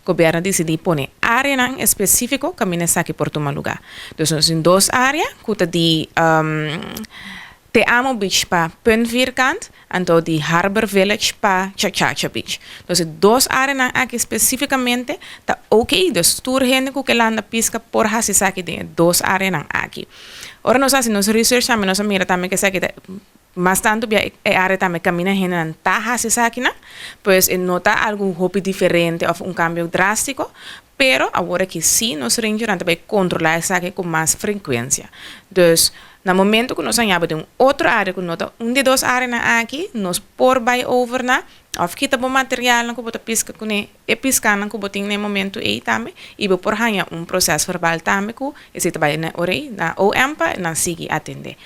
governo decidi poner área en específico que mina aqui por tomar lugar. Dus nós in dos áreas, que di Te Amo Beach pa Punt Vierkant en todo di Harbor Village pa Chachacha Beach. Dus dos áreas aqui especificamente tá ok, dus tour gente que landa pisca por hasisaki de dos áreas aqui. Ora nós hacemos research também nós mira também que aqui mas tanto bia área também camina gente nan tá hasisaki na, pues nota algo hobby diferente ou cambio drástico. Pero agora que sim, nós ranger também controlar essa aqui com mais frequência. Dus no momento que nós andamos de outra área, que nota de duas áreas aqui, nós por vai over na, of kita bom material que bota pisca com e pisca que botin no momento aí também, e por hanya processo verbal também que esse trabalho na orei na OMPA na sigi atender.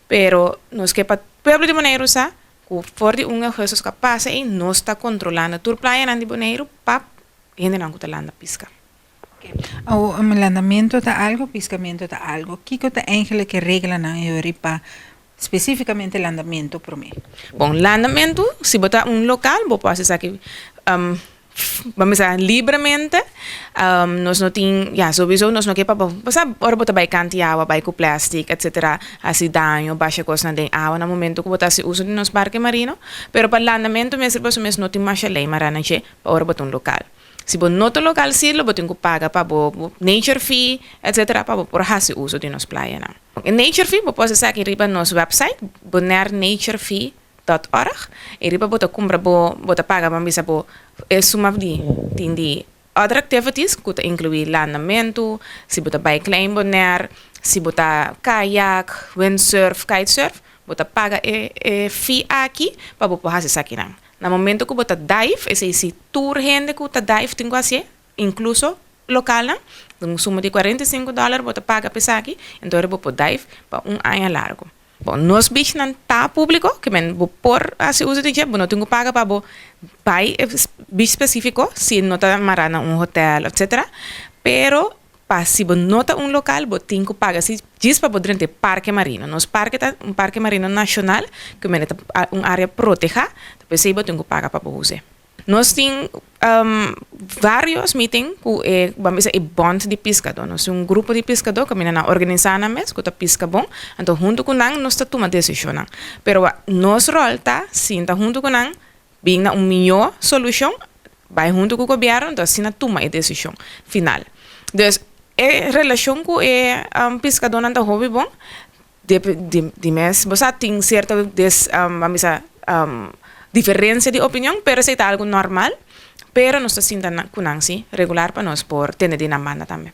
Pero nós que para pueblo de Bonaire sa, que for de coisas que passa e nós está controlando tur playa na de Bonaire pa gente não que landa pisca. O landamiento está algo, piscamiento está algo. Kiko está eigenlijk regla na Europa, especificamente landamiento por mí. Bom, landamiento, se botar local, vou fazer aqui, vamos dizer, livremente, nós não tem, sowieso, nós não quer para, ora botar by canti água, by com plástico, etc. Assim, danho, baixa coisa de água, no momento que botar se usa de nos barco marino, pero para landamiento, mesmo não tem mais lei, marana, para ora botar local. Se você não tem local, sim, você tem que pagar para o nature fee, etc., para por fazer uso de nos praia. Em nature fee, você pode usar aqui no nosso website, bonairnaturefee.org, e riba você compra, você paga para misa, é suma de other activities, que inclui landamento, se você vai klein Bonaire, se você kayak, windsurf, kitesurf, você paga fee aqui para você fazer isso aqui. No momento que você dive, esse tour gente que você dive tem que fazer, incluso local, um suma de $45 você paga para aqui, então você pode dive para ano largo. Bom, nos beach não está público, que men por assim uso de dia, não tem que pagar para beach específico, se não está marana hotel, etc. Pero se você não está local, você tem que pagar. Se diz para poder ter parque marino, nos parque tá parque marino nacional, que é uma área protegida, depois você tem que pagar para usar. Nós temos vários meetings com vamos dizer bond de pescador. Nós temos grupo de pescador que na organizar na mês, que está pesca bom. Então junto com nós nós tomamos decisão. Pero nosso rol tá, sim, tá junto com nós, bem na melhor solução, vai junto com o governo, então assim toma a decisão final. Então a relação com o pescador não está hobby bom, de mês, você tem certa vamos dizer diferença de opinião, pero é algo normal, pero nós estamos sentindo com regular para nós por ter de na manda também.